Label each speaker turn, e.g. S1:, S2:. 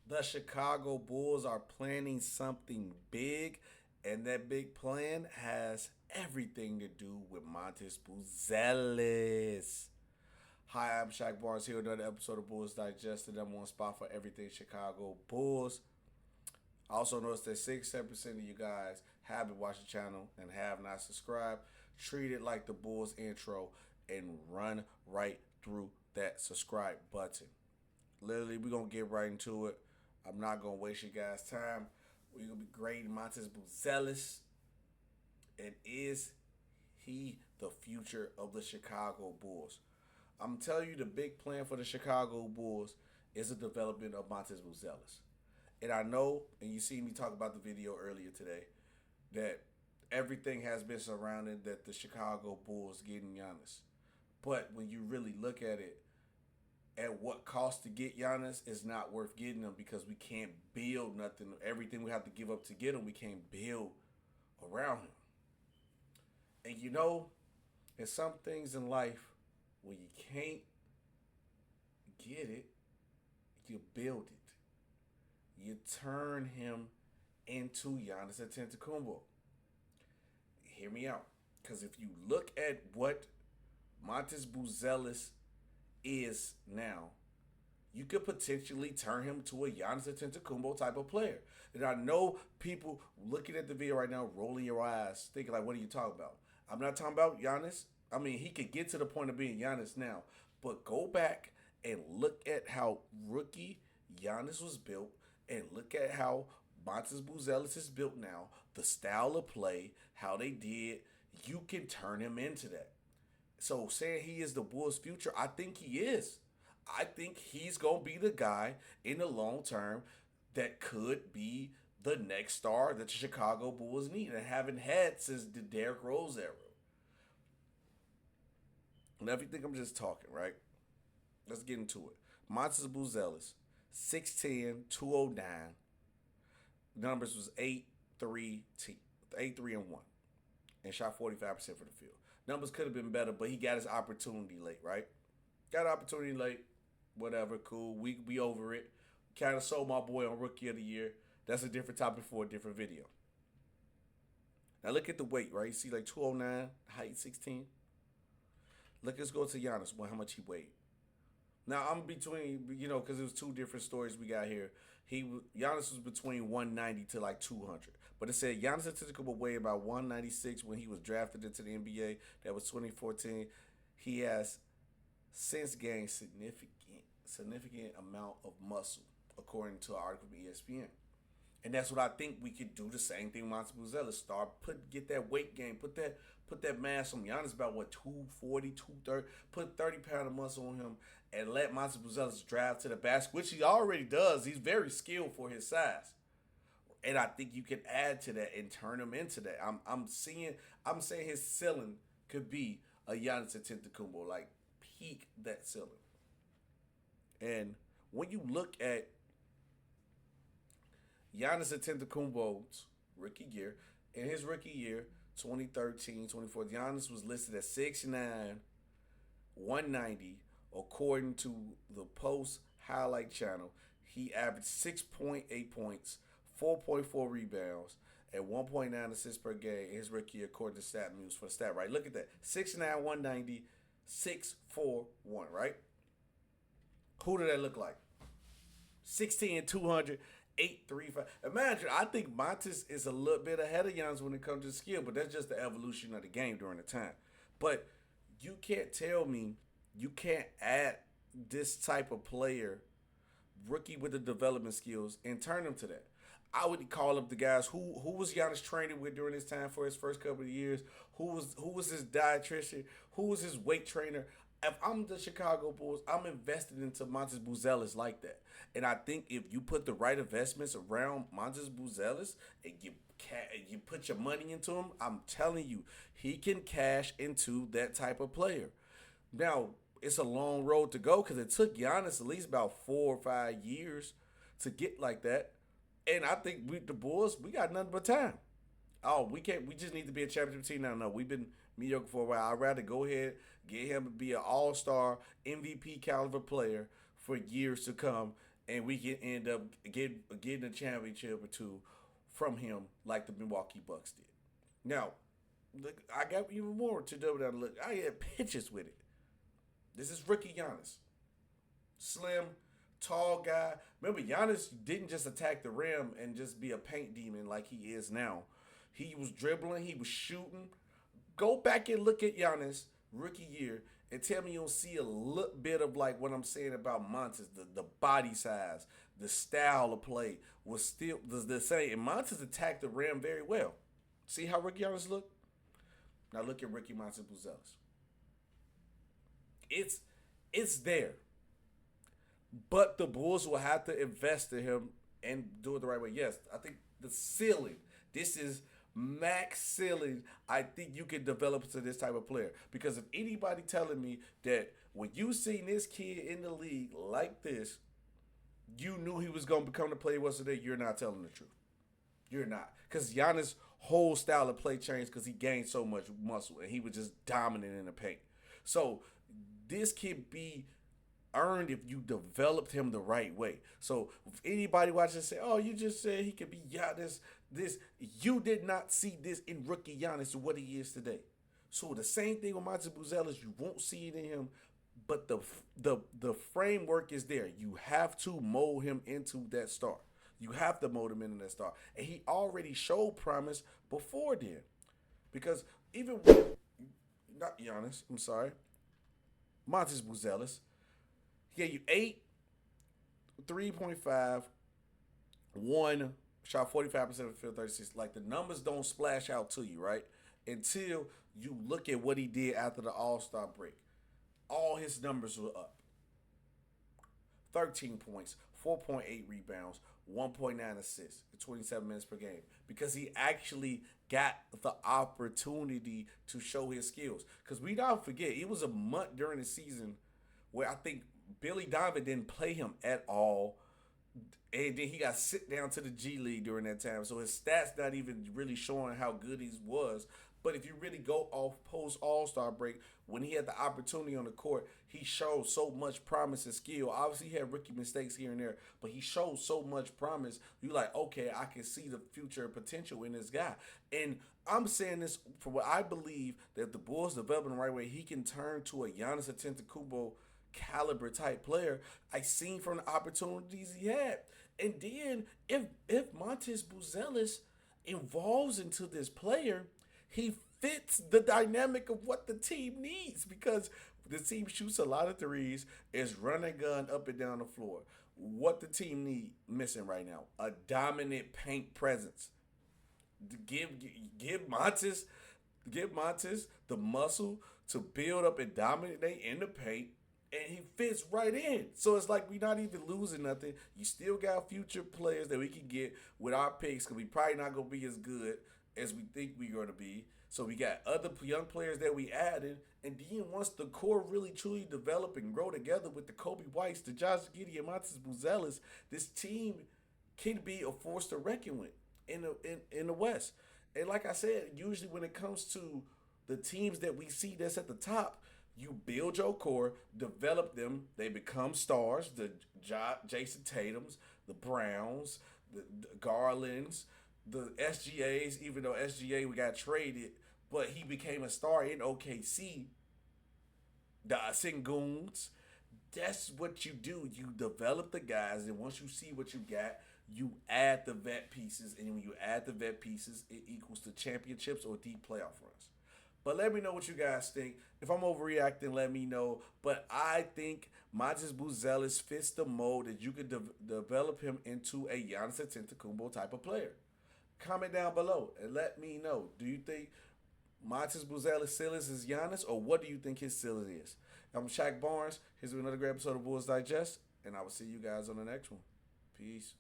S1: The Chicago Bulls are planning something big, and that big plan has everything to do with Matas Buzelis. Hi, I'm Shaq Barnes here with another episode of Bulls Digested. I'm on spot for everything Chicago Bulls. I also noticed that 6-7% of you guys have been watching the channel and have not subscribed. Treat it like the Bulls intro and run right through that subscribe button. Literally, we're going to get right into it. I'm not going to waste you guys' time. We're going to be grading Matas Buzelis. And is he the future of the Chicago Bulls? I'm telling you, the big plan for the Chicago Bulls is the development of Matas Buzelis. And I know, and you see me talk about the video earlier today, that everything has been surrounded that the Chicago Bulls getting Giannis. But when you really look at it, at what cost to get Giannis is not worth getting him because we can't build nothing. Everything we have to give up to get him, we can't build around him. And you know, there's some things in life where you can't get it, you build it. You turn him into Giannis Antetokounmpo. Hear me out. Because if you look at what Matas Buzelis is now, you could potentially turn him to a Giannis Antetokounmpo type of player. And I know people looking at the video right now, rolling your eyes, thinking like, what are you talking about? I'm not talking about Giannis. I mean, he could get to the point of being Giannis now. But go back and look at how rookie Giannis was built and look at how Matas Buzelis is built now, the style of play, how they did. You can turn him into that. So saying he is the Bulls' future, I think he is. I think he's going to be the guy in the long term that could be the next star that the Chicago Bulls need and haven't had since the Derrick Rose era. Now, if you think I'm just talking, right? Let's get into it. Matas Buzelis, 6'10", 209. Numbers was 8-3 and 1. And shot 45% for the field. Numbers could have been better, but he got his opportunity late, right? Got an opportunity late. Whatever, cool. We over it. Kind of sold my boy on Rookie of the Year. That's a different topic for a different video. Now look at the weight, right? You see like 209, height 16. Let's go to Giannis. Well, how much he weighed. Now I'm between, because it was two different stories we got here. Giannis was between 190 to like 200, but it said Giannis Antetokounmpo weighed about 196 when he was drafted into the NBA. That was 2014. He has since gained significant amount of muscle, according to an article from ESPN. And that's what I think we could do the same thing with Matas Buzelis. Get that weight gain, put that mass on Giannis about 240, 230, put 30 pounds of muscle on him and let Matas Buzelis drive to the basket, which he already does. He's very skilled for his size. And I think you can add to that and turn him into that. I'm saying his ceiling could be a Giannis Antetokounmpo, like peak that ceiling. And when you look at Giannis Antetokounmpo's rookie year, in his rookie year, 2013, 2014, Giannis was listed at 6'9", 190. According to the Post Highlight Channel, he averaged 6.8 points, 4.4 rebounds, and 1.9 assists per game in his rookie year, according to StatMuse for the stat, right? Look at that. 6'9", 190, 6'4", 1, right? Who did that look like? 16, 200, 835. Imagine, I think Matas is a little bit ahead of Giannis when it comes to skill, but that's just the evolution of the game during the time. But you can't tell me you can't add this type of player, rookie with the development skills, and turn them to that. I would call up the guys who was Giannis training with during his time for his first couple of years. Who was his dietitian? Who was his weight trainer? If I'm the Chicago Bulls, I'm invested into Matas Buzelis like that. And I think if you put the right investments around Matas Buzelis and you put your money into him, I'm telling you, he can cash into that type of player. Now, it's a long road to go because it took Giannis at least about 4 or 5 years to get like that. And I think the Bulls, we got nothing but time. Oh, we just need to be a championship team now. No, we've been mediocre for a while. I'd rather go ahead, get him to be an all-star, MVP caliber player for years to come and we can end up getting a championship or two from him, like the Milwaukee Bucks did. Now, look, I got even more to double down. Look, I had pitches with it. This is rookie Giannis, slim, tall guy. Remember, Giannis didn't just attack the rim and just be a paint demon like he is now. He was dribbling, he was shooting. Go back and look at Giannis rookie year and tell me you don't see a little bit of like what I'm saying about Montes, the body size, the style of play was still the same. And Montes attacked the rim very well. See how rookie Giannis looked? Now look at Ricky Matas Buzelis. It's it's there. But the Bulls will have to invest in him and do it the right way. Yes, I think the ceiling. This is max ceiling. I think you can develop to this type of player. Because if anybody telling me that when you seen this kid in the league like this, you knew he was going to become the player he was today, you're not telling the truth. You're not. Because Giannis' whole style of play changed because he gained so much muscle and he was just dominant in the paint. So this can be earned if you developed him the right way. So if anybody watching say, "Oh, you just said he could be Giannis," this you did not see this in rookie Giannis what he is today. So the same thing with Matas Buzelis, you won't see it in him, but the framework is there. You have to mold him into that star. You have to mold him into that star, and he already showed promise before then, because even with not Giannis, I'm sorry, Matas Buzelis. He gave you 8, 3.5, 1, shot 45% of the field, 36. Like the numbers don't splash out to you, right? Until you look at what he did after the All-Star break. All his numbers were up. 13 points, 4.8 rebounds, 1.9 assists in 27 minutes per game. Because he actually got the opportunity to show his skills. Because we don't forget, it was a month during the season where I think Billy Donovan didn't play him at all. And then he got sent down to the G League during that time. So his stats not even really showing how good he was. But if you really go off post All-Star break, when he had the opportunity on the court, he showed so much promise and skill. Obviously, he had rookie mistakes here and there, but he showed so much promise. You're like, okay, I can see the future potential in this guy. And I'm saying this for what I believe that if the Bulls develop in the right way, he can turn to a Giannis Antetokounmpo caliber type player. I seen from the opportunities he had. And then if Matas Buzelis evolves into this player, he fits the dynamic of what the team needs, because the team shoots a lot of threes, is running gun up and down the floor. What the team need missing right now? A dominant paint presence. Give Matas the muscle to build up and dominate in the paint, and he fits right in. So it's like we're not even losing nothing. You still got future players that we can get with our picks, because we probably not going to be as good as we think we're going to be. So we got other young players that we added. And then once the core really truly develop and grow together with the Kobe Whites, the Josh Giddey, and Matas Buzelis, this team can be a force to reckon with in the West. And like I said, usually when it comes to the teams that we see that's at the top, you build your core, develop them, they become stars. The Jason Tatums, the Browns, the Garlands, the SGAs, even though SGA we got traded, but he became a star in OKC. The Senguns. That's what you do. You develop the guys, and once you see what you got, you add the vet pieces, and when you add the vet pieces, it equals to championships or deep playoff runs. But let me know what you guys think. If I'm overreacting, let me know. But I think Matas Buzelis fits the mold that you could develop him into a Giannis Antetokounmpo type of player. Comment down below and let me know. Do you think Matas Buzelis' ceiling is Giannis, or what do you think his ceiling is? I'm Shaq Barnes. Here's another great episode of Bulls Digest, and I will see you guys on the next one. Peace.